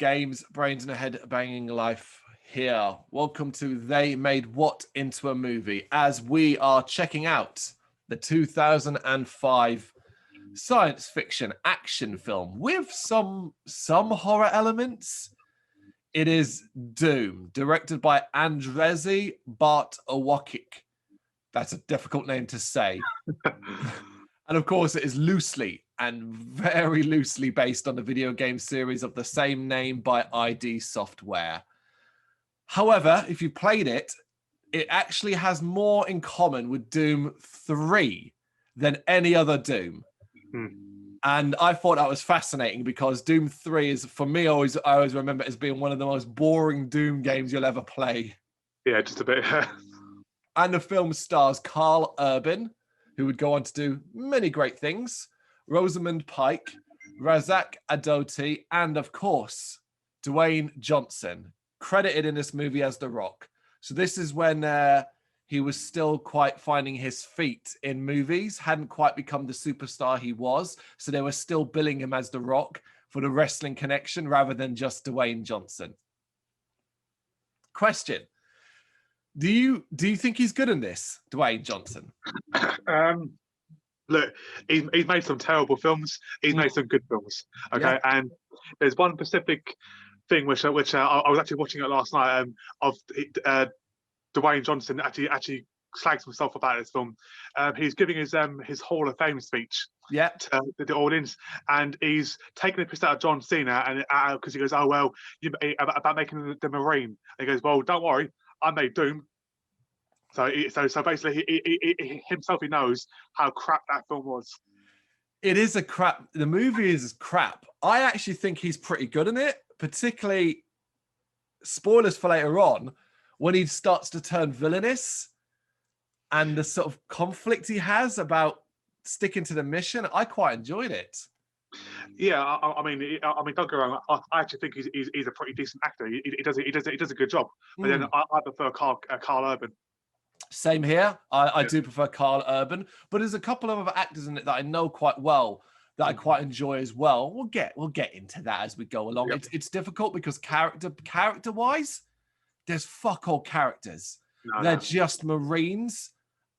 Games, Brains in a Head-Banging Life here. Welcome to They Made What into a Movie, as we are checking out the 2005 science fiction action film with some horror elements. It is Doom, directed by Andrzej Bartłowiec. That's a difficult name to say. And of course, it is loosely and very loosely based on the video game series of the same name by ID Software. However, if you played it, it actually has more in common with Doom 3 than any other Doom. And I thought that was fascinating because Doom 3 is, for me, I always remember it as being one of the most boring Doom games you'll ever play. Yeah, just a bit. And the film stars Carl Urban, who would go on to do many great things, Rosamund Pike, Razak Adoti, and of course, Dwayne Johnson, credited in this movie as The Rock. So this is when he was still quite finding his feet in movies, hadn't quite become the superstar he was. So they were still billing him as The Rock for the wrestling connection rather than just Dwayne Johnson. Question. Do you think he's good in this, Dwayne Johnson? Look, he's made some terrible films. He's made some good films. Okay, yeah. And there's one specific thing which I was actually watching it last night. Of Dwayne Johnson actually slags himself about this film. He's giving his Hall of Fame speech. Yeah. To the audience, and he's taking the piss out of John Cena, and because he goes, "Oh well, about making the Marine." And he goes, "Well, don't worry, I made Doom." So basically, he himself, he knows how crap that film was. It is a crap. The movie is crap. I actually think he's pretty good in it, particularly, spoilers for later on, when he starts to turn villainous and the sort of conflict he has about sticking to the mission. I quite enjoyed it. Yeah, I mean, don't get me wrong. I actually think he's a pretty decent actor. He does a good job. But then I prefer Carl Urban. Same here. I do prefer Carl Urban, but there's a couple of other actors in it that I know quite well that I quite enjoy as well. We'll get into that as we go along. Yep. It's difficult because character wise, there's fuck all characters. They're just Marines.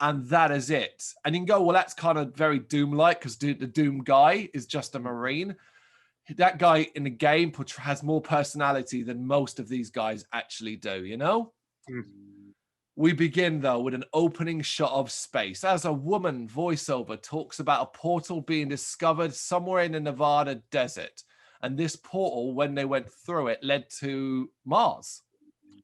And that is it. And you can go, well, that's kind of very Doom-like because the Doom guy is just a Marine. That guy in the game has more personality than most of these guys actually do, you know? We begin, though, with an opening shot of space as a woman voiceover talks about a portal being discovered somewhere in the Nevada desert. And this portal, when they went through it, led to Mars,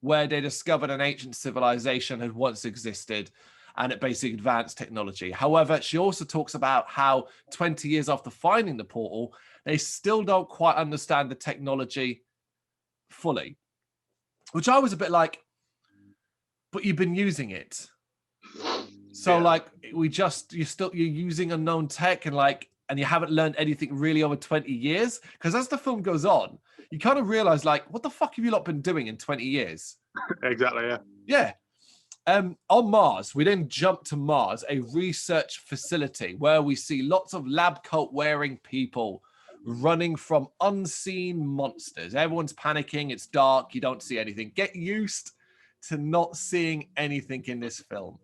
where they discovered an ancient civilization had once existed. And it basically advanced technology. However, she also talks about how 20 years after finding the portal, they still don't quite understand the technology fully, which I was a bit like, but you've been using it. So like, you're using unknown tech and you haven't learned anything really over 20 years. Because as the film goes on, you kind of realize like, what the fuck have you lot been doing in 20 years? Exactly, yeah. Yeah. On Mars, we then jump to Mars, a research facility where we see lots of lab coat wearing people running from unseen monsters. Everyone's panicking. It's dark. You don't see anything. Get used to not seeing anything in this film.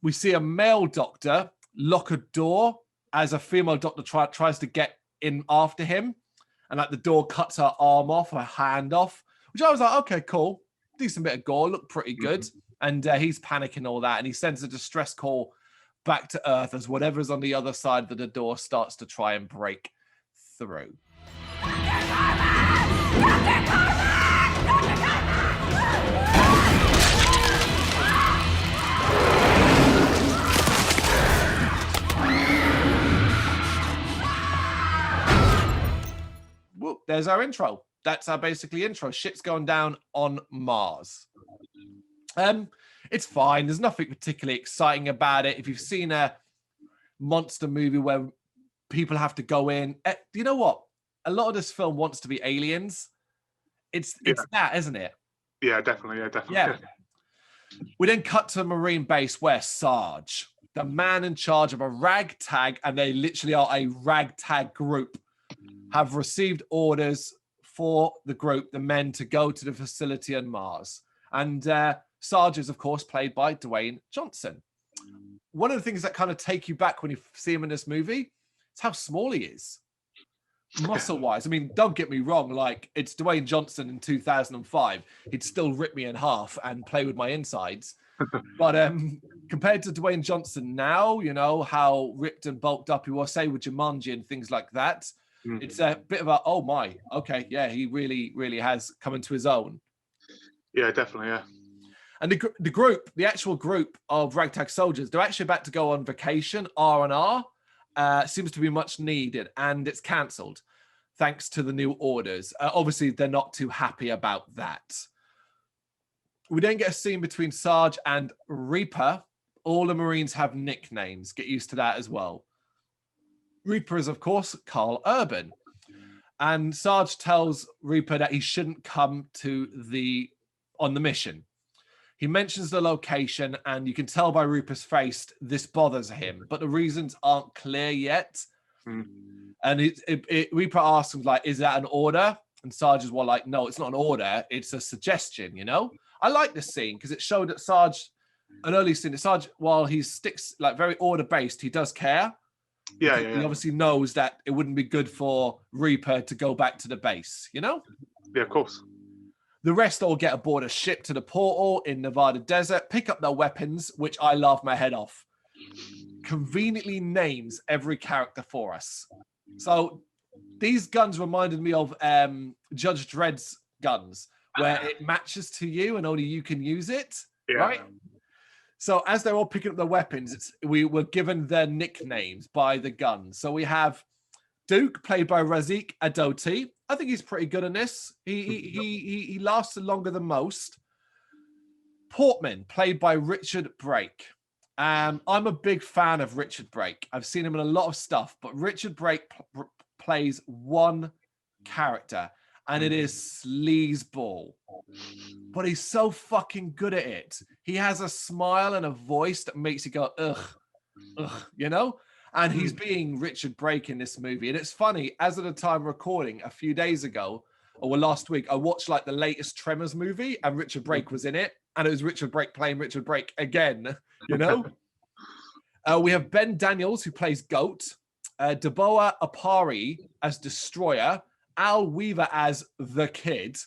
We see a male doctor lock a door as a female doctor tries to get in after him. And like the door cuts her arm off, her hand off, which I was like, okay, cool. Decent bit of gore, looked pretty good. And he's panicking all that. And he sends a distress call back to Earth as whatever's on the other side of the door starts to try and break through. Whoop, there's our intro. That's our basically intro. Shit's going down on Mars. It's fine. There's nothing particularly exciting about it. If you've seen a monster movie where people have to go in, you know what? A lot of this film wants to be aliens. It's that, isn't it? Yeah, definitely. Yeah. We then cut to a Marine base where Sarge, the man in charge of a ragtag, and they literally are a ragtag group, have received orders for the group, the men, to go to the facility on Mars. And Sarge is, of course, played by Dwayne Johnson. One of the things that kind of take you back when you see him in this movie is how small he is. Muscle-wise. I mean, don't get me wrong, like, it's Dwayne Johnson in 2005. He'd still rip me in half and play with my insides. But compared to Dwayne Johnson now, you know, how ripped and bulked up he was, say, with Jumanji and things like that, it's a bit of a, oh my, okay, yeah, he really, really has come into his own. Yeah, definitely, yeah. And the group, the actual group of ragtag soldiers, they're actually about to go on vacation, R&R, seems to be much needed, and it's cancelled thanks to the new orders. Obviously, they're not too happy about that. We then get a scene between Sarge and Reaper. All the Marines have nicknames. Get used to that as well. Reaper is, of course, Carl Urban. And Sarge tells Reaper that he shouldn't come on the mission. He mentions the location, and you can tell by Reaper's face this bothers him, but the reasons aren't clear yet. And Reaper asks him, like, is that an order? And Sarge is like, no, it's not an order. It's a suggestion, you know? I like this scene because it showed that Sarge, an early scene, that Sarge, while he sticks, like, very order-based, he does care. Yeah. He obviously knows that it wouldn't be good for Reaper to go back to the base, you know? Yeah, of course. The rest all get aboard a ship to the portal in Nevada desert, pick up their weapons, which I laugh my head off. Conveniently names every character for us. So these guns reminded me of Judge Dredd's guns, where it matches to you and only you can use it, right? So as they're all picking up their weapons, we were given their nicknames by the guns. So we have Duke, played by Razik Adoti. I think he's pretty good in this. He lasted longer than most. Portman, played by Richard Brake. I'm a big fan of Richard Brake. I've seen him in a lot of stuff, but Richard Brake plays one character, and it is sleazeball. But he's so fucking good at it. He has a smile and a voice that makes you go, ugh, you know? And he's being Richard Brake in this movie. And it's funny, as of the time recording a few days ago, or last week, I watched like the latest Tremors movie, and Richard Brake was in it. And it was Richard Brake playing Richard Brake again, you know? We have Ben Daniels, who plays Goat, Deboa Apari as Destroyer, Al Weaver as The Kid,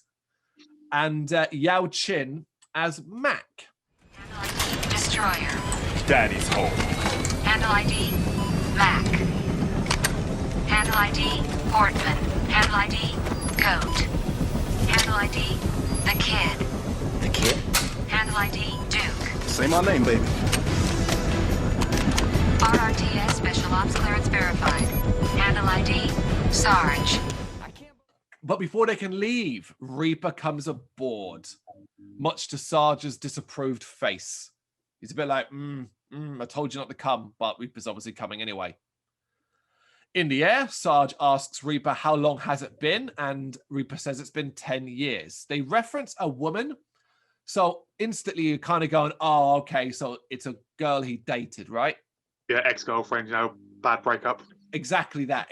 and Yao Chin as Mac. Handle ID, Destroyer. Daddy's home. Handle ID, Mac. Handle ID, Portman. Handle ID, Goat. Handle ID, The Kid. The kid? Handle ID, Duke. Say my name, baby. RRTS Special Ops Clearance verified. Handle ID, Sarge. But before they can leave, Reaper comes aboard, much to Sarge's disapproved face. He's a bit like, I told you not to come, but Reaper's obviously coming anyway. In the air, Sarge asks Reaper how long has it been, and Reaper says it's been 10 years. They reference a woman, so instantly you're kind of going, oh, okay, so it's a girl he dated, right? Yeah, ex-girlfriend, you know, bad breakup. Exactly that.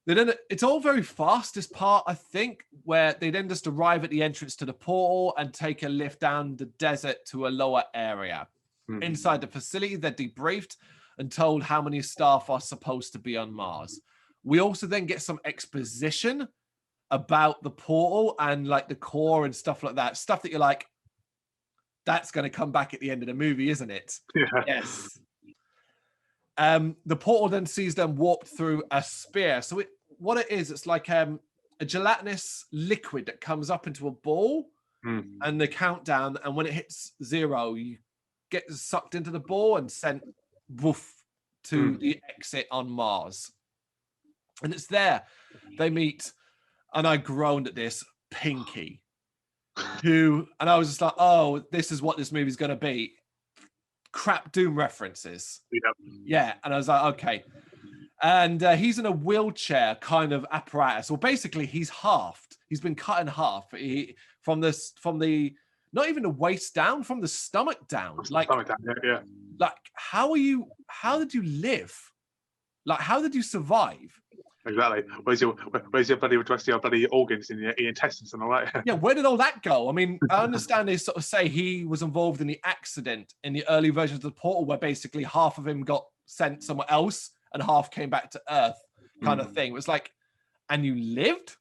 Then it's all very fast, this part, I think, where they then just arrive at the entrance to the portal and take a lift down the desert to a lower area. Inside the facility, they're debriefed and told how many staff are supposed to be on Mars. We also then get some exposition about the portal and like the core and stuff like that. Stuff that you're like, that's going to come back at the end of the movie, isn't it? Yeah. Yes. The portal then sees them warp through a spear. So what it is, it's like a gelatinous liquid that comes up into a ball, and the countdown, and when it hits 0, you get sucked into the ball and sent woof to the exit on Mars. And it's there. They meet, and I groaned at this, Pinky, and I was just like, oh, this is what this movie's going to be. Crap Doom references. Yeah, and I was like, okay. And he's in a wheelchair kind of apparatus. Well, basically, he's halved. He's been cut in half. From the not even the waist down, from the stomach down. Like, how did you live? Like, how did you survive? Exactly. Where's your bloody rest of your bloody organs in your intestines and all that? Yeah, where did all that go? I mean, I understand they sort of say he was involved in the accident in the early versions of the Portal, where basically half of him got sent somewhere else and half came back to Earth, kind of thing. It was like, and you lived?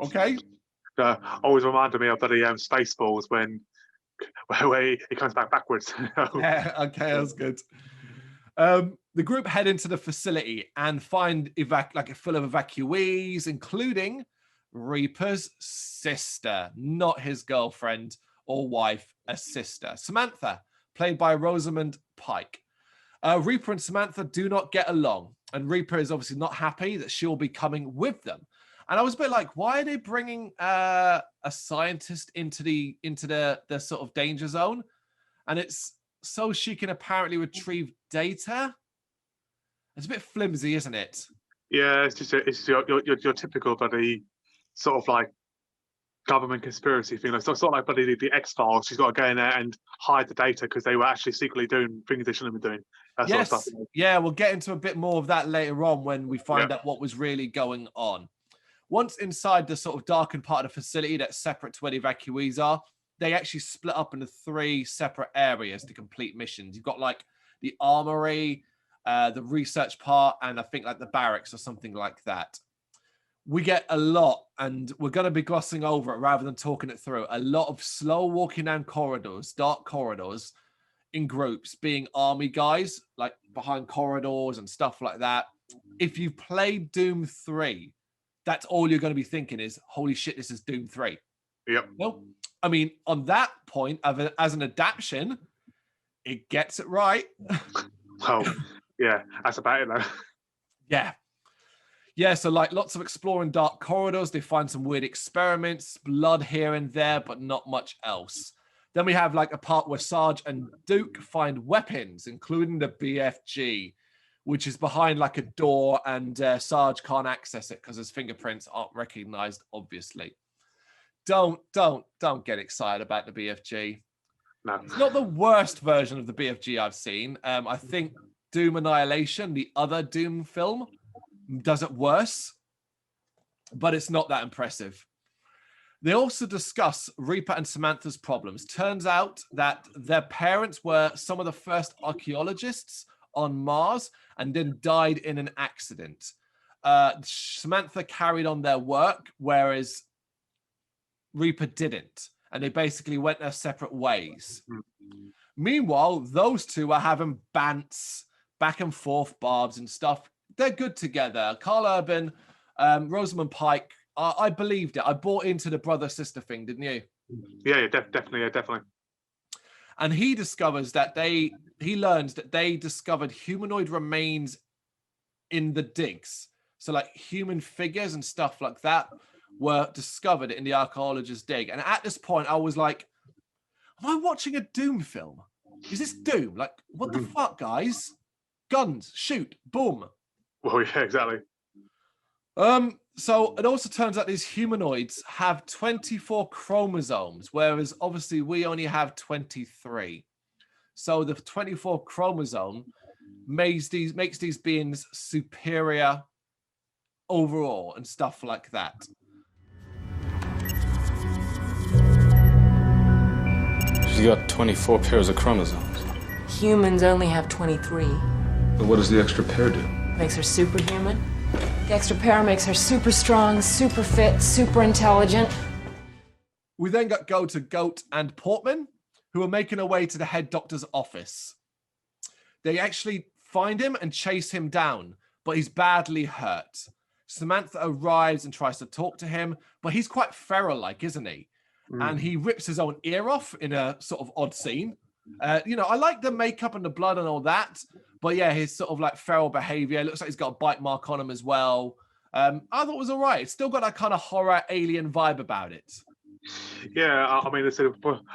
Okay. Always reminded me of bloody Spaceballs when he comes back backwards. Yeah, okay, that's good. The group head into the facility and find full of evacuees, including Reaper's sister, not his girlfriend or wife, a sister, Samantha, played by Rosamund Pike. Reaper and Samantha do not get along, and Reaper is obviously not happy that she'll be coming with them. And I was a bit like, why are they bringing a scientist into the sort of danger zone? And it's so she can apparently retrieve data. It's a bit flimsy, isn't it? Yeah, it's just your typical bloody sort of like government conspiracy thing. It's sort of like bloody the X-Files. She's got to go in there and hide the data because they were actually secretly doing things they shouldn't have been doing. That Yes, sort of stuff. Yeah, we'll get into a bit more of that later on when we find out what was really going on. Once inside the sort of darkened part of the facility that's separate to where the evacuees are, they actually split up into 3 separate areas to complete missions. You've got like the armory, the research part, and I think like the barracks or something like that. We get a lot, and we're going to be glossing over it rather than talking it through. A lot of slow walking down corridors, dark corridors in groups, being army guys, like behind corridors and stuff like that. If you've played Doom 3, that's all you're going to be thinking is, holy shit, this is Doom 3. Yep. Well, I mean, on that point, as an adaption, it gets it right. Oh, yeah, that's about it, though. Yeah. Yeah, so like lots of exploring dark corridors. They find some weird experiments, blood here and there, but not much else. Then we have like a part where Sarge and Duke find weapons, including the BFG, which is behind like a door, and Sarge can't access it because his fingerprints aren't recognized, obviously. Don't get excited about the BFG. No. It's not the worst version of the BFG I've seen. I think Doom Annihilation, the other Doom film, does it worse, but it's not that impressive. They also discuss Reaper and Samantha's problems. Turns out that their parents were some of the first archaeologists on Mars and then died in an accident. Samantha carried on their work, whereas Reaper didn't, and they basically went their separate ways. Meanwhile, those two are having bants, back and forth barbs and stuff. They're good together. Carl Urban, Rosamund Pike, I believed it. I bought into the brother-sister thing, didn't you? Yeah, definitely. And he discovers that he learns that they discovered humanoid remains in the digs. So like human figures and stuff like that were discovered in the archaeologist's dig. And at this point, I was like, am I watching a Doom film? Is this Doom? Like, what the fuck, guys? Guns, shoot, boom. Well, yeah, exactly. So it also turns out these humanoids have 24 chromosomes, whereas obviously we only have 23. So the 24 chromosome makes these beings superior overall and stuff like that. She's got 24 pairs of chromosomes. Humans only have 23. But what does the extra pair do? Makes her superhuman. The extra pair makes her super strong, super fit, super intelligent. We then go to Goat and Portman, who are making their way to the head doctor's office. They actually find him and chase him down, but he's badly hurt. Samantha arrives and tries to talk to him, but he's quite feral-like, isn't he? And he rips his own ear off in a sort of odd scene. I like the makeup and the blood and all that, but yeah, his sort of like feral behavior. It looks like he's got a bite mark on him as well. I thought it was all right. It's still got that kind of horror alien vibe about it. Yeah, I mean,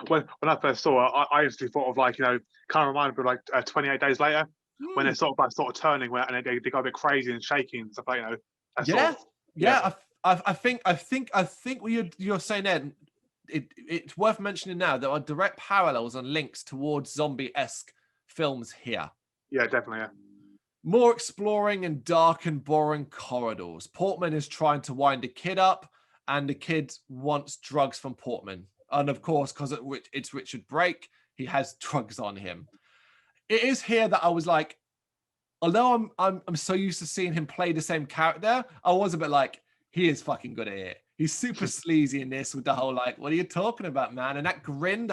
when I first saw it, I instantly thought of like, kind of reminded me of like 28 Days Later, when they're sort of turning, and they go a bit crazy and shaking and stuff like, I think what you're saying there, it's worth mentioning now there are direct parallels and links towards zombie-esque films here. Yeah, definitely. Yeah. More exploring in dark and boring corridors. Portman is trying to wind a kid up, and the kid wants drugs from Portman. And of course, because it's Richard Brake, he has drugs on him. It is here that I was like, although I'm so used to seeing him play the same character, I was a bit like, he is fucking good at it. He's super sleazy in this with the whole like, what are you talking about, man? And that grin,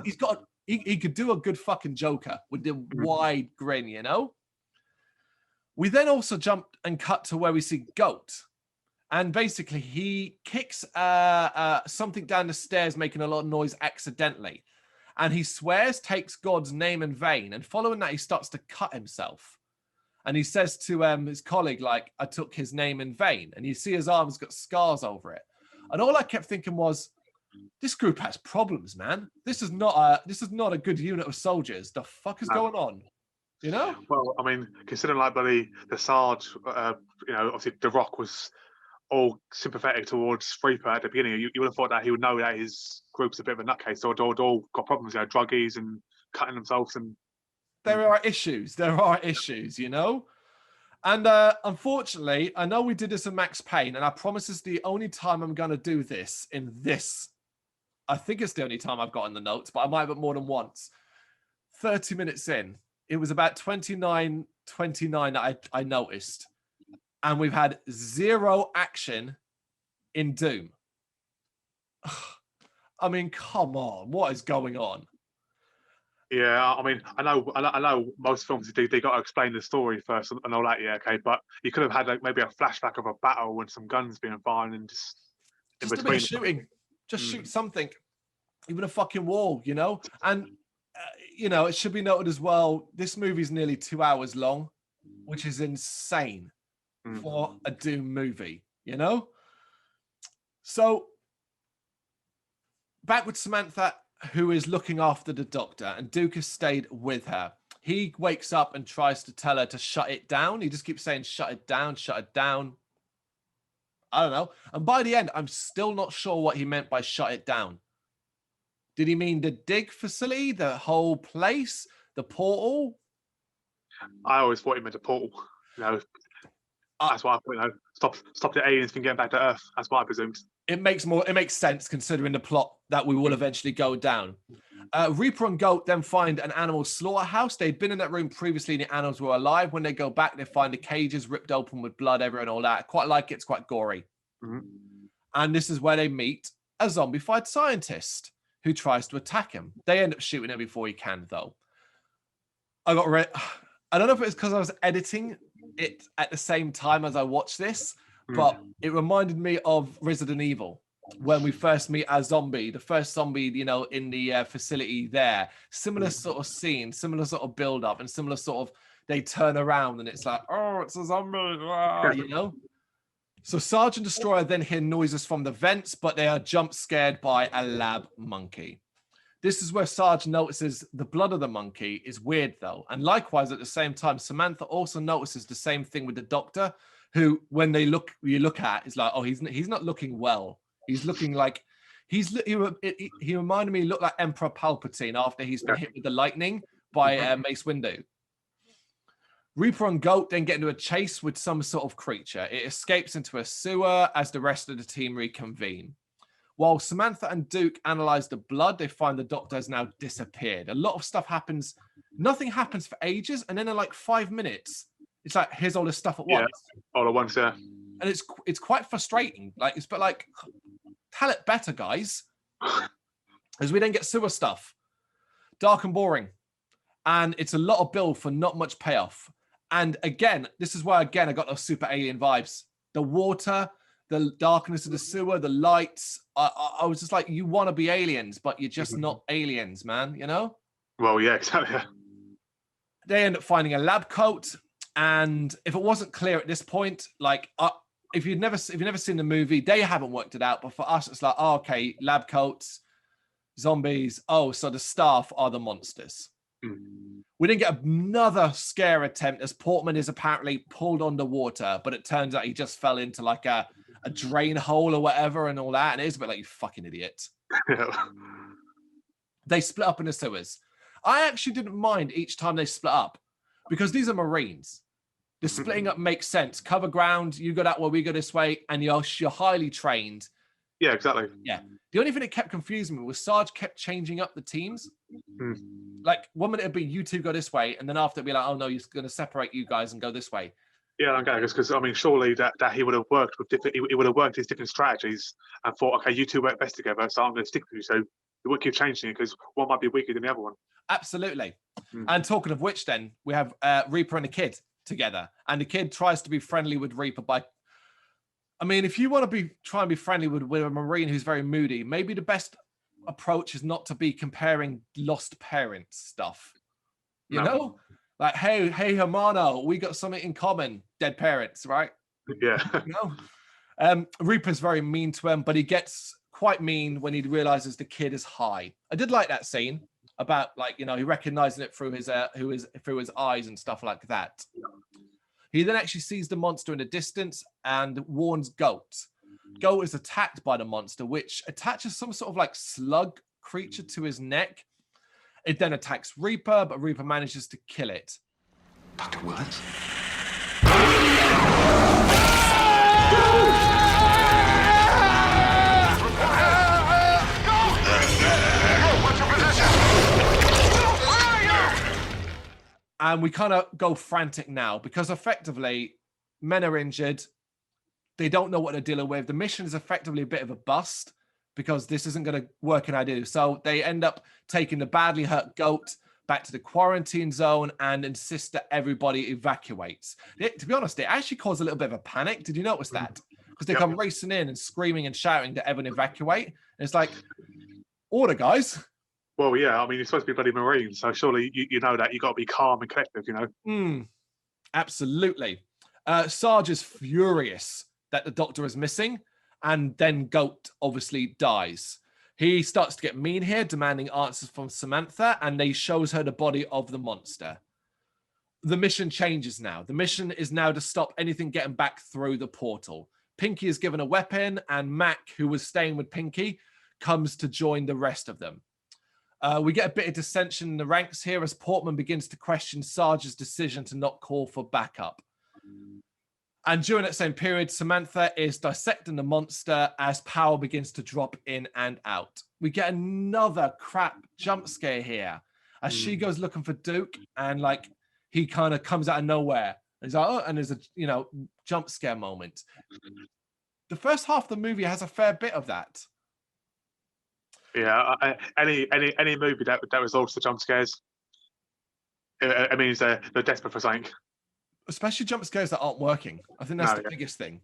he's got, he could do a good fucking Joker with the wide grin, you know? We then also jumped and cut to where we see Goat. And basically he kicks something down the stairs, making a lot of noise accidentally. And he swears, takes God's name in vain. And following that, he starts to cut himself. And he says to his colleague, like, I took his name in vain. And you see his arm's got scars over it. And all I kept thinking was, this group has problems, man. This is not a good unit of soldiers. The fuck is going on? You know? Well, I mean, considering like the Sarge, you know, obviously The Rock was all sympathetic towards Reaper at the beginning. You would have thought that he would know that his group's a bit of a nutcase, or all got problems, you know, druggies and cutting themselves. And there are issues. There are issues, you know? And unfortunately, I know we did this in Max Payne, and I promise it's the only time I'm going to do this in this. I think it's the only time I've got in the notes, but I might have it more than once. 30 minutes in. It was about 29 that I noticed. And we've had zero action in Doom. I mean, come on. What is going on? Yeah, I mean, I know most films they got to explain the story first and all that. Yeah, okay, but you could have had like maybe a flashback of a battle and some guns being fired and just in between. A bit of shooting. Just shoot something. Even a fucking wall, you know? And you know, it should be noted as well, this movie's nearly 2 hours long, which is insane for a Doom movie, you know? So, back with Samantha, who is looking after the doctor, and Duke has stayed with her. He wakes up and tries to tell her to shut it down. He just keeps saying, shut it down, shut it down. I don't know. And by the end, I'm still not sure what he meant by shut it down. Did he mean the dig facility, the whole place, the portal? I always thought he meant a portal. You know, that's what I thought. You know, stop the aliens from getting back to Earth. That's what I presumed. It makes sense considering the plot that we will eventually go down. Reaper and Goat then find an animal slaughterhouse. They'd been in that room previously, and the animals were alive. When they go back, they find the cages ripped open with blood everywhere and all that. I quite like it. It's quite gory. And this is where they meet a zombified scientist who tries to attack him. They end up shooting him before he can, though. I don't know if it was because I was editing it at the same time as I watched this, but it reminded me of Resident Evil when we first meet a zombie, the first zombie, you know, in the facility there. Similar sort of scene, similar sort of build up, and similar sort of, they turn around and it's like, oh, it's a zombie, you know? So Sergeant Destroyer then hear noises from the vents, but they are jump scared by a lab monkey. This is where Sarge notices the blood of the monkey is weird, though. And likewise, at the same time, Samantha also notices the same thing with the doctor, who, when you look at, is like, oh, he's not looking well. He's looking like he reminded me, he looked like Emperor Palpatine after he's been hit with the lightning by Mace Windu. Reaper and Goat then get into a chase with some sort of creature. It escapes into a sewer as the rest of the team reconvene. While Samantha and Duke analyze the blood, they find the doctor has now disappeared. A lot of stuff happens. Nothing happens for ages, and then in like 5 minutes, it's like, here's all this stuff at once. All at once, yeah. And it's quite frustrating. Like, it's but like, tell it better, guys. As we then get sewer stuff. Dark and boring. And it's a lot of build for not much payoff. And again, this is why, again, I got those super alien vibes. The water, the darkness of the sewer, the lights. I was just like, you want to be aliens, but you're just not aliens, man, you know? Well, yeah, exactly. They end up finding a lab coat. And if it wasn't clear at this point, like, if you've never seen the movie, they haven't worked it out. But for us, it's like, oh, okay, lab coats, zombies. Oh, so the staff are the monsters. We didn't get another scare attempt as Portman is apparently pulled underwater, but it turns out he just fell into like a drain hole or whatever and all that. And it is a bit like, you fucking idiot. They split up in the sewers. I actually didn't mind each time they split up because these are Marines. The splitting up makes sense. Cover ground, you go that way, we go this way, and you're highly trained. Yeah, exactly. Yeah. The only thing that kept confusing me was Sarge kept changing up the teams. Like 1 minute it'd be you two go this way, and then after it'd be like, oh no, you're going to separate you guys and go this way. Yeah, okay, because I mean, surely that he would have worked with different. He would have worked his different strategies and thought, okay, you two work best together, so I'm going to stick with you. So we won't keep changing it because one might be weaker than the other one. Absolutely. And talking of which, then we have Reaper and the kid together, and the kid tries to be friendly with Reaper by. I mean, if you want to try and be friendly with a Marine who's very moody, maybe the best approach is not to be comparing lost parents stuff. You know, like, hey, Hermano, we got something in common, dead parents, right? Yeah. You know? Reaper's very mean to him, but he gets quite mean when he realizes the kid is high. I did like that scene about, like, you know, he recognizing it through his eyes and stuff like that. He then actually sees the monster in the distance and warns Goat. Goat is attacked by the monster, which attaches some sort of like slug creature to his neck. It then attacks Reaper, but Reaper manages to kill it. Dr. Woods? And we kind of go frantic now because effectively men are injured. They don't know what they're dealing with. The mission is effectively a bit of a bust because this isn't going to work in idea. So they end up taking the badly hurt Goat back to the quarantine zone and insist that everybody evacuates. To be honest, it actually caused a little bit of a panic. Did you notice that? Because they come racing in and screaming and shouting that everyone evacuate. And it's like, order, guys. Well, yeah, I mean, you're supposed to be bloody Marine, so surely you know that. You've got to be calm and collective, you know? Absolutely. Sarge is furious that the doctor is missing, and then Goat obviously dies. He starts to get mean here, demanding answers from Samantha, and they shows her the body of the monster. The mission changes now. The mission is now to stop anything getting back through the portal. Pinky is given a weapon, and Mac, who was staying with Pinky, comes to join the rest of them. We get a bit of dissension in the ranks here as Portman begins to question Sarge's decision to not call for backup. And during that same period, Samantha is dissecting the monster as power begins to drop in and out. We get another crap jump scare here as she goes looking for Duke, and like he kind of comes out of nowhere. He's like, oh, and there's a jump scare moment. The first half of the movie has a fair bit of that. Yeah, any movie that results to jump scares, it means they're desperate for something. Especially jump scares that aren't working. I think that's the biggest thing.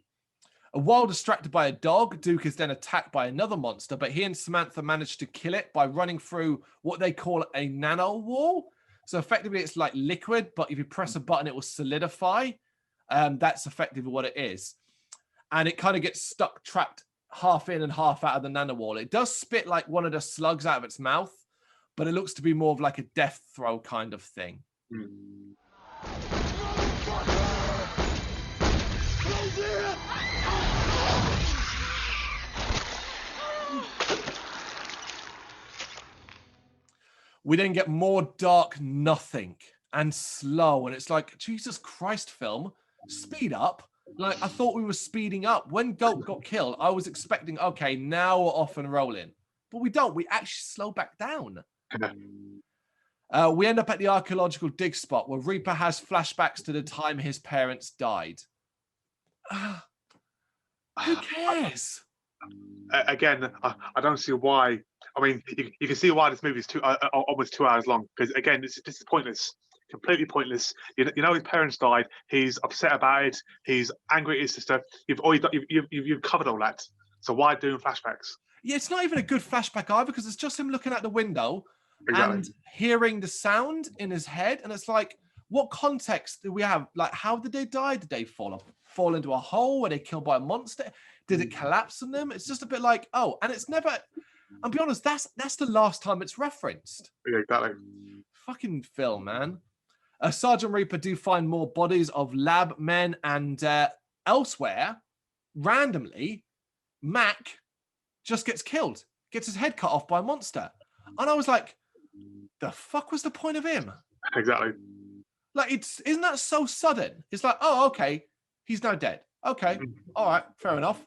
While distracted by a dog, Duke is then attacked by another monster, but he and Samantha manage to kill it by running through what they call a nano wall. So effectively, it's like liquid, but if you press a button, it will solidify. That's effectively what it is. And it kind of gets stuck, trapped half in and half out of the nano wall. It does spit like one of the slugs out of its mouth, but it looks to be more of like a death throw kind of thing. We then get more dark nothing and slow, and it's like, Jesus Christ, film, speed up. Like, I thought we were speeding up. When Goat got killed, I was expecting, okay, now we're off and rolling. But we don't. We actually slow back down. We end up at the archaeological dig spot where Reaper has flashbacks to the time his parents died. Who cares? Again, I don't see why. I mean, you can see why this movie is almost 2 hours long, because again, this is pointless, completely pointless. You know, his parents died. He's upset about it. He's angry at his sister. You've covered all that. So why doing flashbacks? Yeah, it's not even a good flashback either, because it's just him looking out the window and Exactly. hearing the sound in his head, and it's like, what context do we have? Like, how did they die? Did they fall into a hole? Were they killed by a monster? Did it collapse on them? It's just a bit like, oh, and it's never. I'll be honest, that's the last time it's referenced. Yeah, exactly. Fucking film, man. Sergeant Reaper do find more bodies of lab men, and elsewhere, randomly, Mac just gets killed, gets his head cut off by a monster. And I was like, the fuck was the point of him? Exactly. Like, isn't that so sudden? It's like, oh, okay, he's now dead. Okay, all right, fair enough.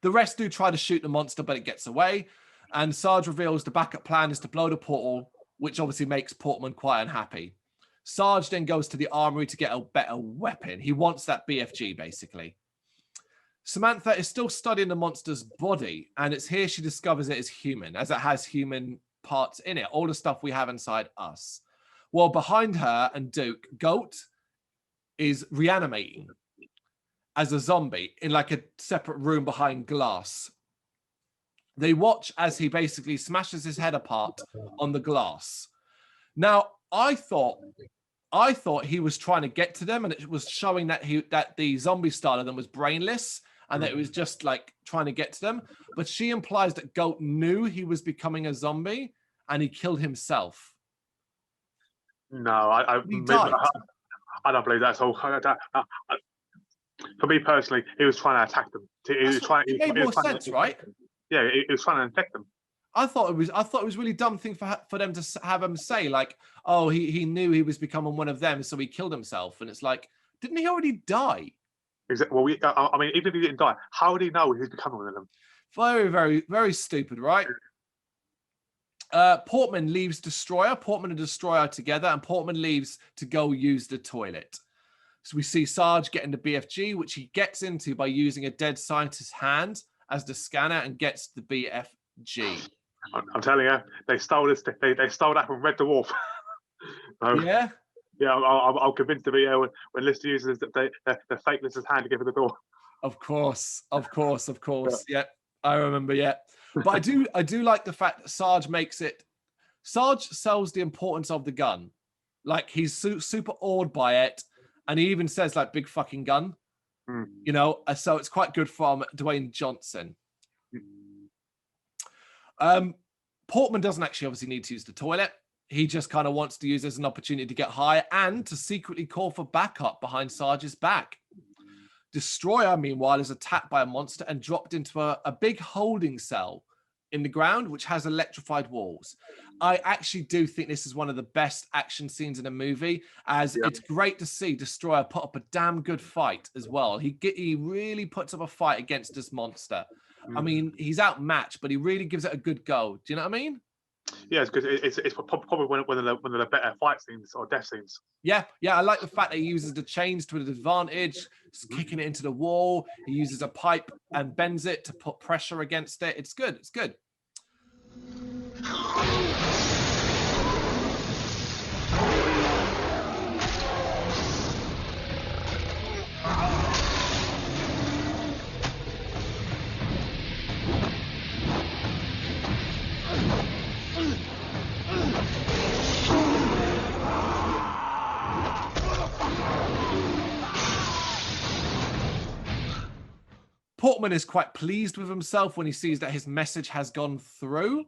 The rest do try to shoot the monster, but it gets away. And Sarge reveals the backup plan is to blow the portal, which obviously makes Portman quite unhappy. Sarge then goes to the armory to get a better weapon. He wants that BFG, basically. Samantha is still studying the monster's body, and it's here she discovers it is human, as it has human parts in it, all the stuff we have inside us. Well, behind her and Duke, Goat is reanimating as a zombie in like a separate room behind glass. They watch as he basically smashes his head apart on the glass. Now, I thought he was trying to get to them, and it was showing that the zombie style of them was brainless, and that it was just like trying to get to them. But she implies that Goat knew he was becoming a zombie, and he killed himself. No, I don't believe that's all. For me personally, he was trying to attack them. It made more sense, right? Yeah, he was trying to infect them. I thought it was really dumb thing for them to have him say, like, oh, he knew he was becoming one of them, so he killed himself. And it's like, didn't he already die? Exactly. Well, I mean, even if he didn't die, how would he know he was becoming one of them? Very, very, very stupid, right? Portman leaves Destroyer. Portman and Destroyer are together, and Portman leaves to go use the toilet. So we see Sarge getting the BFG, which he gets into by using a dead scientist's hand as the scanner and gets the BFG. I'm telling you, they stole this. They stole that from Red Dwarf. So, yeah. Yeah, I'll convince them. Yeah, when Lister uses the fake Lister's hand to get to the door. Of course. Yeah, I remember. Yeah, but I do like the fact that Sarge makes it. Sarge sells the importance of the gun, like he's super awed by it, and he even says like "big fucking gun," you know. So it's quite good from Dwayne Johnson. Portman doesn't actually obviously need to use the toilet. He just kind of wants to use it as an opportunity to get high and to secretly call for backup behind Sarge's back. Destroyer, meanwhile, is attacked by a monster and dropped into a big holding cell in the ground, which has electrified walls. I actually do think this is one of the best action scenes in a movie, as it's great to see Destroyer put up a damn good fight as well. He really puts up a fight against this monster. I mean, he's outmatched, but he really gives it a good go. Do you know what I mean? Yeah, it's because it's probably one of the better fight scenes or death scenes. Yeah, I like the fact that he uses the chains to his advantage, kicking it into the wall. He uses a pipe and bends it to put pressure against it. It's good. It's good. Portman is quite pleased with himself when he sees that his message has gone through.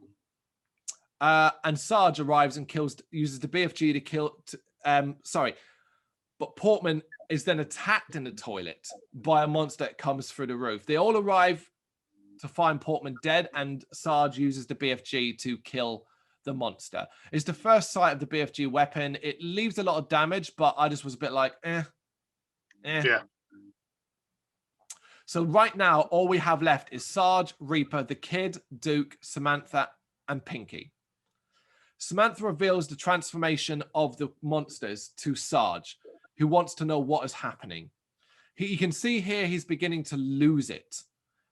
And Sarge arrives and uses the BFG to kill. But Portman is then attacked in the toilet by a monster that comes through the roof. They all arrive to find Portman dead, and Sarge uses the BFG to kill the monster. It's the first sight of the BFG weapon. It leaves a lot of damage, but I just was a bit like, Yeah. So right now, all we have left is Sarge, Reaper, the Kid, Duke, Samantha, and Pinky. Samantha reveals the transformation of the monsters to Sarge, who wants to know what is happening. You can see here he's beginning to lose it.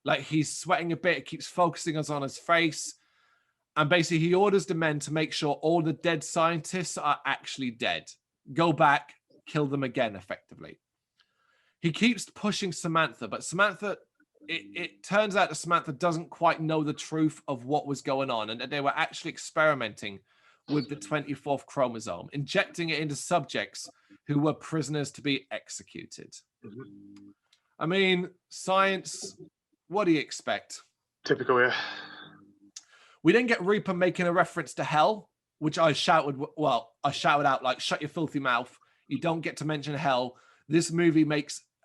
Like he's sweating a bit. It keeps focusing us on his face. And basically he orders the men to make sure all the dead scientists are actually dead. Go back, kill them again, effectively. He keeps pushing Samantha, but Samantha, it turns out that Samantha doesn't quite know the truth of what was going on, and that they were actually experimenting with the 24th chromosome, injecting it into subjects who were prisoners to be executed. I mean, science, what do you expect? Typical, yeah. We then get Reaper making a reference to hell, which I shouted out like, shut your filthy mouth. You don't get to mention hell. This movie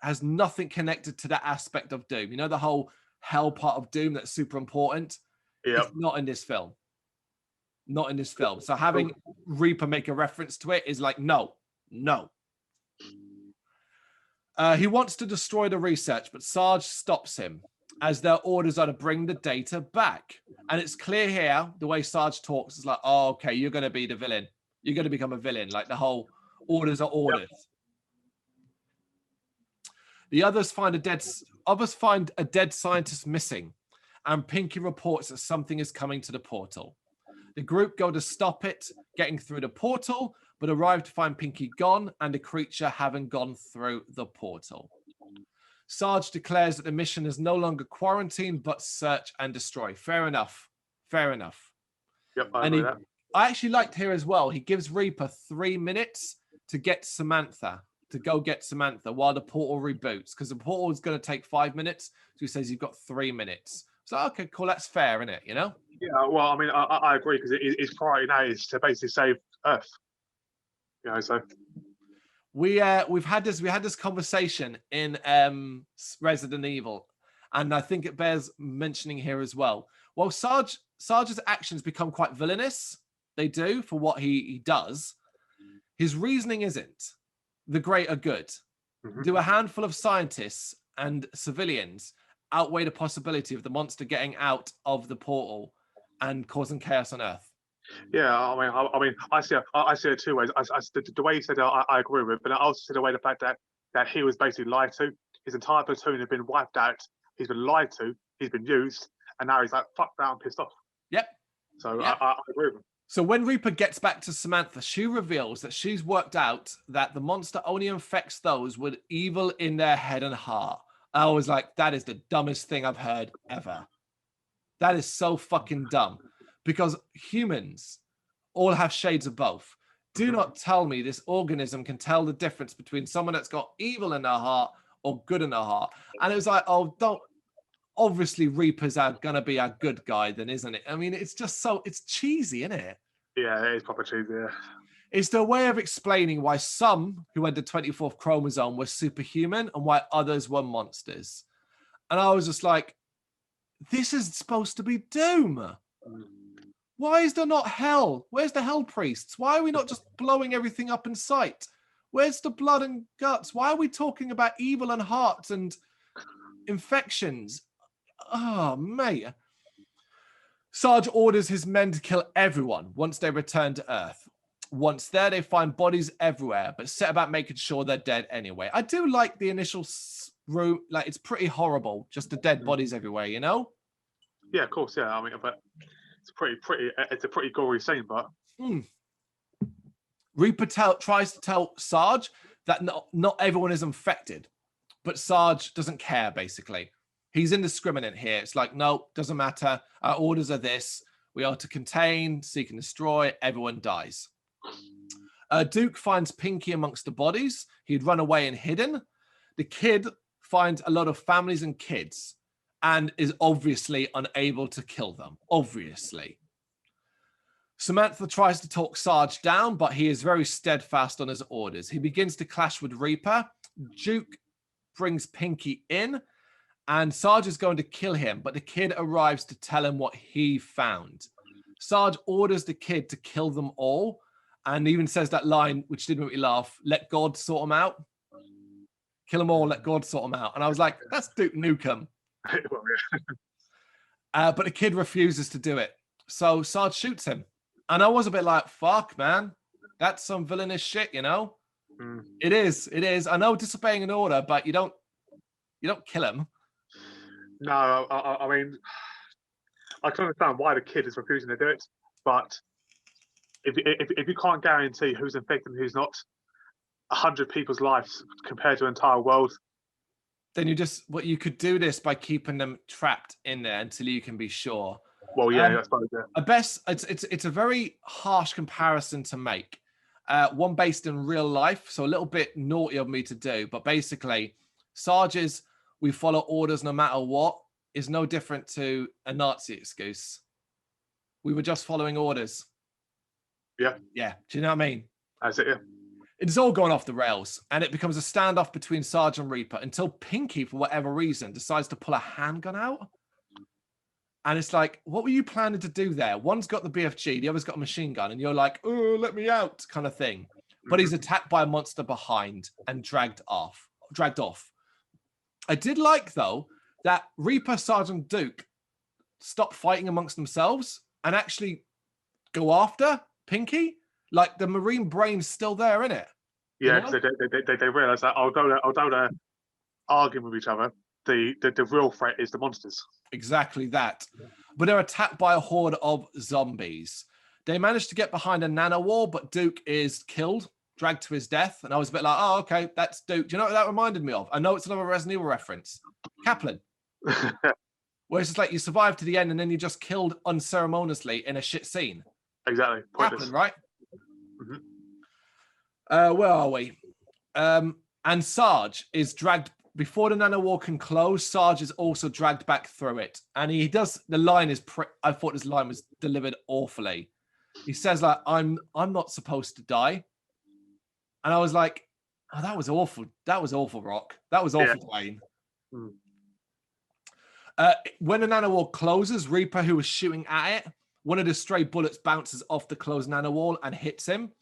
has nothing connected to that aspect of Doom. You know, the whole hell part of Doom that's super important? Yeah. It's not in this film. Not in this film. So having Reaper make a reference to it is like, no. He wants to destroy the research, but Sarge stops him as their orders are to bring the data back. And it's clear here, the way Sarge talks is like, oh, okay, you're going to be the villain. You're going to become a villain. Like the whole orders are orders. Yep. The others find a dead scientist missing, and Pinky reports that something is coming to the portal. The group go to stop it getting through the portal, but arrive to find Pinky gone and the creature having gone through the portal. Sarge declares that the mission is no longer quarantine, but search and destroy. Fair enough. Yep, I actually liked here as well. He gives Reaper 3 minutes to get Samantha, to go get Samantha while the portal reboots, because the portal is going to take 5 minutes. So he says you've got 3 minutes. So, okay, cool. That's fair, isn't it? You know? Yeah, well, I mean, I agree, because his priority now is to basically save Earth. You know, so... We had this conversation in Resident Evil, and I think it bears mentioning here as well. Well, Sarge's actions become quite villainous. They do for what he does. His reasoning isn't the greater good. Mm-hmm. Do a handful of scientists and civilians outweigh the possibility of the monster getting out of the portal and causing chaos on Earth? Yeah, I mean, I see it 2 ways. The way you said it, I agree with, but I also see the way the fact that he was basically lied to. His entire platoon had been wiped out. He's been lied to. He's been used, and now he's like fuck that, I'm pissed off. Yep. So yep. I agree with him. So when Reaper gets back to Samantha, she reveals that she's worked out that the monster only infects those with evil in their head and heart. I was like, that is the dumbest thing I've heard ever. That is so fucking dumb. Because humans all have shades of both. Do not tell me this organism can tell the difference between someone that's got evil in their heart or good in their heart. And it was like, oh, don't. Obviously, Reaper's going to be our good guy then, isn't it? I mean, it's just so, it's cheesy, isn't it? Yeah, it is proper cheesy, yeah. It's the way of explaining why some who had the 24th chromosome were superhuman and why others were monsters. And I was just like, this is supposed to be Doom. Why is there not hell? Where's the hell priests? Why are we not just blowing everything up in sight? Where's the blood and guts? Why are we talking about evil and hearts and infections? Oh, mate. Sarge orders his men to kill everyone once they return to Earth. Once there, they find bodies everywhere, but set about making sure they're dead anyway. I do like the initial room. Like, it's pretty horrible, just the dead bodies everywhere, you know? Yeah, of course, yeah. I mean, but... It's a pretty gory scene, but Reaper tries to tell Sarge that not everyone is infected, but Sarge doesn't care. Basically, he's indiscriminate here. It's like, no, doesn't matter. Our orders are this: we are to contain, seek, and destroy. Everyone dies. Duke finds Pinky amongst the bodies. He'd run away and hidden. The kid finds a lot of families and kids, and is obviously unable to kill them. Obviously. Samantha tries to talk Sarge down, but he is very steadfast on his orders. He begins to clash with Reaper. Duke brings Pinky in, and Sarge is going to kill him, but the kid arrives to tell him what he found. Sarge orders the kid to kill them all, and even says that line, which did make me laugh, let God sort them out. Kill them all, let God sort them out. And I was like, that's Duke Nukem. Well, yeah. But the kid refuses to do it. So Sarge shoots him. And I was a bit like, fuck, man. That's some villainous shit, you know? Mm. It is. I know disobeying an order, but you don't kill him. No, I mean, I can understand why the kid is refusing to do it, but if you can't guarantee who's infected and who's not, 100 people's lives compared to an entire world, then you could do this by keeping them trapped in there until you can be sure. Well, yeah, I suppose, yeah. I best it's a very harsh comparison to make. One based in real life, so a little bit naughty of me to do, but basically, Sarge's we follow orders no matter what is no different to a Nazi excuse. We were just following orders. Yeah. Yeah. Do you know what I mean? That's it, yeah. It's all gone off the rails, and it becomes a standoff between Sarge and Reaper until Pinky, for whatever reason, decides to pull a handgun out. And it's like, what were you planning to do there? One's got the BFG, the other's got a machine gun, and you're like, oh, let me out, kind of thing. But he's attacked by a monster behind and dragged off. I did like, though, that Reaper, Sergeant Duke stop fighting amongst themselves and actually go after Pinky. Like the Marine brain's still there, isn't it? Yeah, because they realise that although they're arguing with each other, the real threat is the monsters. Exactly that. But they're attacked by a horde of zombies. They manage to get behind a nano wall, but Duke is killed, dragged to his death. And I was a bit like, oh, okay, that's Duke. Do you know what that reminded me of? I know it's another Resident Evil reference. Kaplan. Where it's just like you survive to the end and then you just killed unceremoniously in a shit scene. Exactly. Kaplan, right? Mm-hmm. Where are we? And Sarge is dragged before the nano wall can close. Sarge is also dragged back through it, and he does. The line is. I thought this line was delivered awfully. He says like, "I'm not supposed to die," and I was like, "Oh, that was awful. That was awful, Rock. That was awful, Dwayne." Mm. When the nano wall closes, Reaper, who was shooting at it, one of the stray bullets bounces off the closed nano wall and hits him.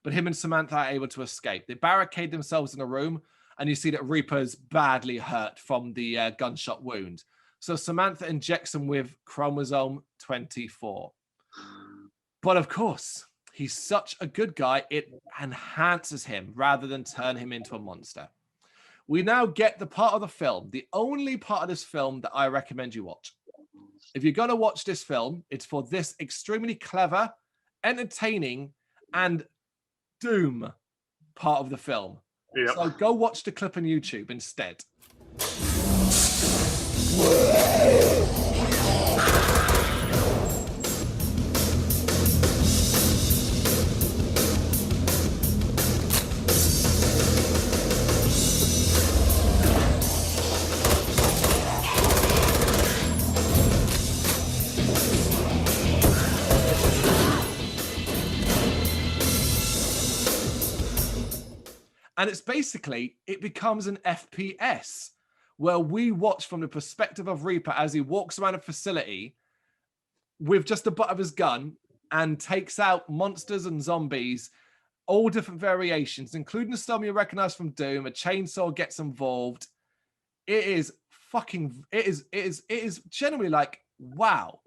But him and Samantha are able to escape. They barricade themselves in a room, and you see that Reaper's badly hurt from the gunshot wound. So Samantha injects him with chromosome 24. But of course, he's such a good guy, it enhances him rather than turn him into a monster. We now get the part of the film, the only part of this film that I recommend you watch. If you're going to watch this film, it's for this extremely clever, entertaining, and doom part of the film. Yep. So go watch the clip on YouTube instead. And it's basically, it becomes an FPS where we watch from the perspective of Reaper as he walks around a facility with just the butt of his gun and takes out monsters and zombies, all different variations, including some you recognize from Doom. A chainsaw gets involved. It is generally like, wow,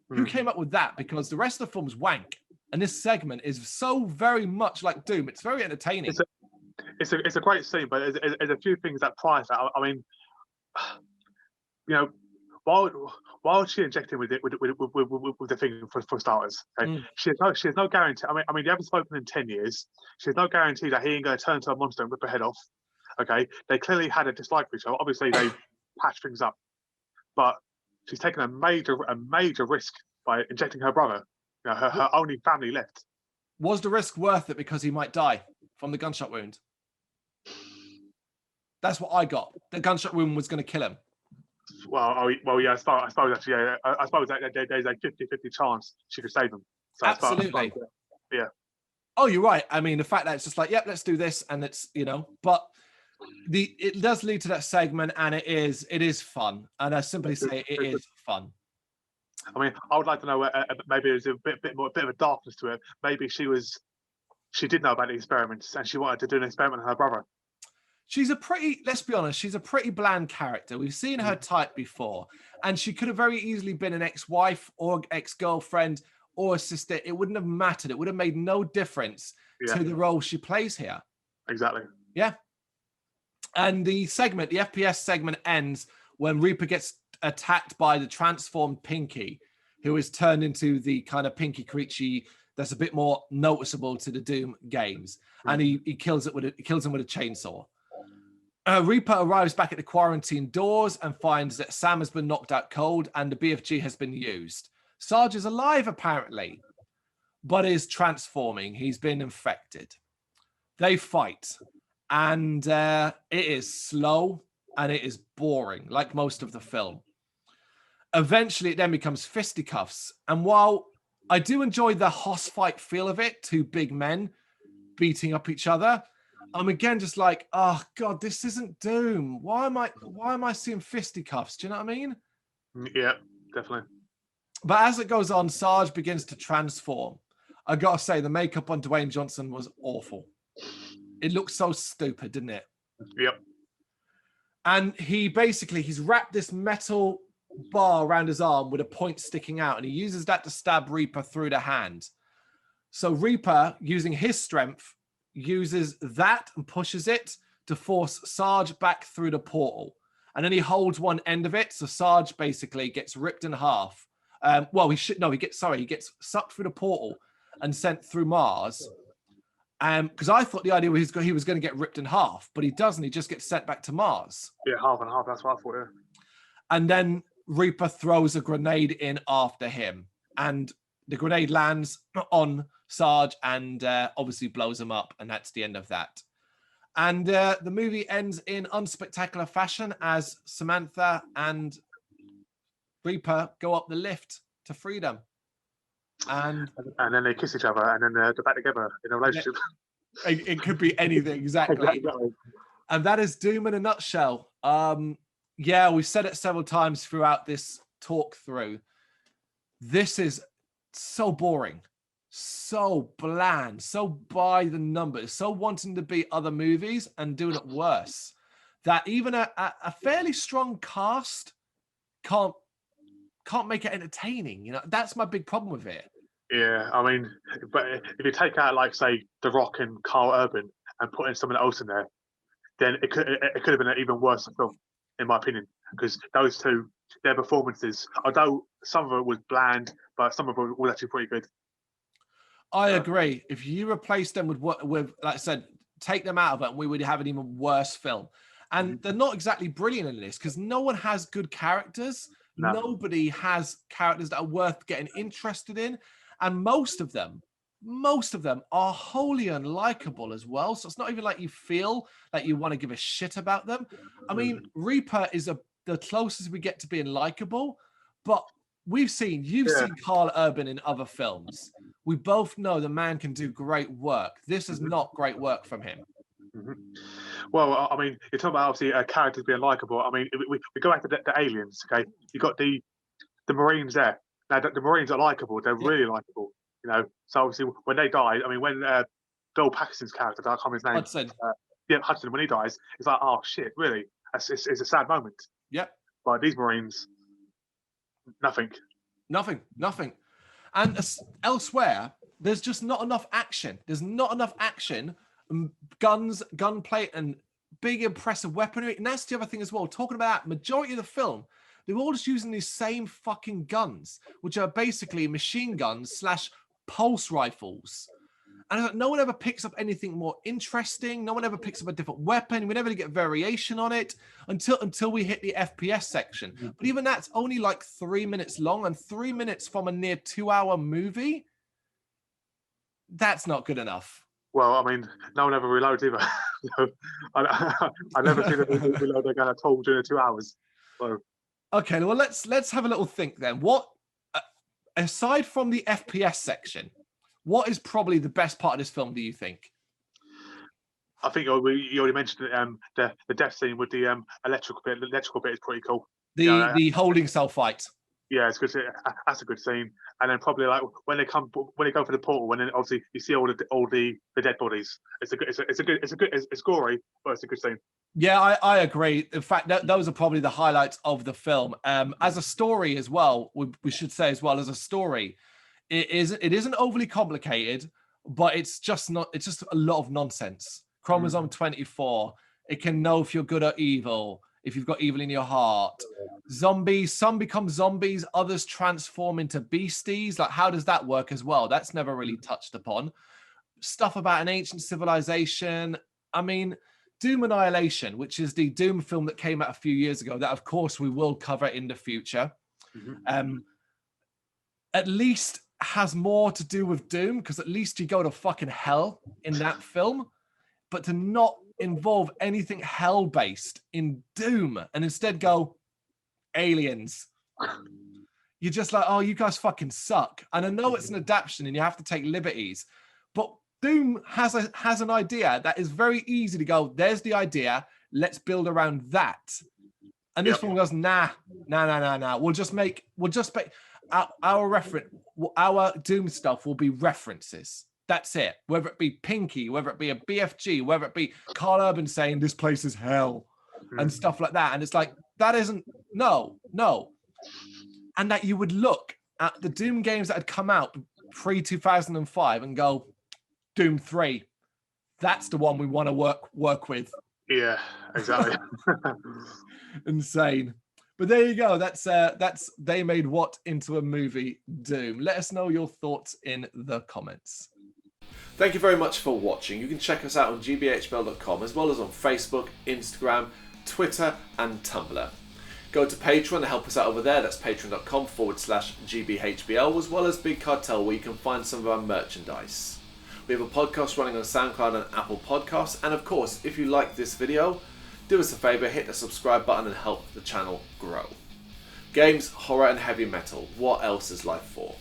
who came up with that? Because the rest of the film's wank. And this segment is so very much like Doom. It's very entertaining. It's a great scene, but there's a few things that price that. I mean, you know, while she injected with the thing for starters, okay, she has no guarantee. I mean, they haven't spoken in 10 years. She has no guarantee that he ain't going to turn into a monster and rip her head off. Okay, they clearly had a dislike for each other. Obviously, they patched things up, but she's taken a major risk by injecting her brother. You know, her only family left. Was the risk worth it because he might die from the gunshot wound? That's what I got. The gunshot wound was going to kill him. Well, yeah. I suppose actually, yeah. I suppose that there's a 50-50 chance she could save him. So Absolutely. Yeah. Oh, you're right. I mean, the fact that it's just like, yep, let's do this, and it's, you know, but it does lead to that segment, and it is fun, and I simply say it is fun. I mean, I would like to know maybe there's a bit of a darkness to it. Maybe she did know about the experiments and she wanted to do an experiment on her brother. Let's be honest, she's a pretty bland character. We've seen her type before, and she could have very easily been an ex-wife or ex-girlfriend or a sister. It wouldn't have mattered. It would have made no difference to the role she plays here. Exactly. Yeah. And the FPS segment ends when Reaper gets attacked by the transformed Pinky, who is turned into the kind of Pinky creature that's a bit more noticeable to the Doom games, and he kills him with a chainsaw. Reaper arrives back at the quarantine doors and finds that Sam has been knocked out cold and the BFG has been used. Sarge is alive apparently, but is transforming. He's been infected. They fight, and it is slow and it is boring, like most of the film. Eventually, it then becomes fisticuffs, and while I do enjoy the hoss fight feel of it, two big men beating up each other, I'm again just like, oh god, this isn't Doom. Why am I seeing fisticuffs? Do you know what I mean? Yeah, definitely. But as it goes on, Sarge begins to transform. I gotta say, the makeup on Dwayne Johnson was awful. It looked so stupid, didn't it? Yep. And he's wrapped this metal bar around his arm with a point sticking out, and he uses that to stab Reaper through the hand. So Reaper, using his strength, uses that and pushes it to force Sarge back through the portal. And then he holds one end of it, so Sarge basically gets ripped in half. He gets sucked through the portal and sent through Mars. Because I thought the idea was he was going to get ripped in half, but he doesn't. He just gets sent back to Mars. Yeah, half and half. That's what I thought. Yeah. And then Reaper throws a grenade in after him, and the grenade lands on Sarge and obviously blows him up, and that's the end of that. And the movie ends in unspectacular fashion as Samantha and Reaper go up the lift to freedom. And then they kiss each other, and then they're back together in a relationship. It could be anything, exactly. And that is Doom in a nutshell. We've said it several times throughout this talk through. This is so boring, so bland, so by the numbers, so wanting to be other movies and doing it worse, that even a fairly strong cast can't make it entertaining. You know, that's my big problem with it. Yeah, I mean, but if you take out, like, say, The Rock and Carl Urban and put in someone else in there, then it could have been an even worse film, in my opinion, because those two, their performances, although some of it was bland, but some of it was actually pretty good. I agree. If you replace them with like I said, take them out of it, and we would have an even worse film. And they're not exactly brilliant in this because no one has good characters. No. Nobody has characters that are worth getting interested in. And most of them are wholly unlikable as well. So it's not even like you feel like you want to give a shit about them. I mean, Reaper is the closest we get to being likable, but you've seen Carl Urban in other films. We both know the man can do great work. This is not great work from him. Well, I mean, you're talking about obviously characters being likable. I mean, we go back to the aliens, okay? You got the Marines there. Now, the Marines are likable. They're really likable, you know. So obviously, when they died, I mean, when Bill Paxton's character, I can't remember his name. Hudson. Hudson. When he dies, it's like, oh shit, really? It's a sad moment. Yep. But these Marines, nothing. And elsewhere, there's just not enough action. There's not enough action, guns, gunplay, and big impressive weaponry. And that's the other thing as well. Talking about that, majority of the film, they're all just using these same fucking guns, which are basically machine guns / pulse rifles. And no one ever picks up anything more interesting. No one ever picks up a different weapon. We never get variation on it until we hit the FPS section. But even that's only like 3 minutes long, and 3 minutes from a near 2-hour movie, that's not good enough. Well, I mean, no one ever reloads either. I never seen a reload a gun at all during the 2 hours. So. Okay, well, let's have a little think then. What, aside from the FPS section, what is probably the best part of this film, do you think? I think you already mentioned the death scene with the electrical bit. The electrical bit is pretty cool. The holding cell fight. Yeah, it's good. That's a good scene. And then probably like when they go for the portal, when then obviously you see all the dead bodies. It's gory, but it's a good scene. Yeah, I agree. In fact, those are probably the highlights of the film. As a story as well, we should say as well as a story, it isn't overly complicated, but it's just a lot of nonsense. Chromosome 24. It can know if you're good or evil, if you've got evil in your heart. Zombies, some become zombies, others transform into beasties. Like, how does that work as well? That's never really touched upon. Stuff about an ancient civilization. I mean, Doom Annihilation, which is the Doom film that came out a few years ago, that of course we will cover in the future, at least has more to do with Doom, because at least you go to fucking hell in that film. But to not involve anything hell-based in Doom and instead go aliens, you're just like, oh, you guys fucking suck. And I know it's an adaptation and you have to take liberties, but Doom has an idea that is very easy to go, there's the idea, let's build around that. And this one goes, nah. We'll just make, our Doom stuff will be references. That's it. Whether it be Pinky, whether it be a BFG, whether it be Carl Urban saying this place is hell and stuff like that. And it's like, that isn't, no. And that you would look at the Doom games that had come out pre-2005 and go, Doom 3, that's the one we want to work with. Yeah, exactly. Insane. But there you go. That's They Made What into a Movie, Doom. Let us know your thoughts in the comments. Thank you very much for watching. You can check us out on gbhbl.com as well as on Facebook, Instagram, Twitter and Tumblr. Go to Patreon to help us out over there. That's patreon.com/gbhbl, as well as Big Cartel, where you can find some of our merchandise. We have a podcast running on SoundCloud and Apple Podcasts. And of course, if you like this video, do us a favour, hit the subscribe button and help the channel grow. Games, horror and heavy metal. What else is life for?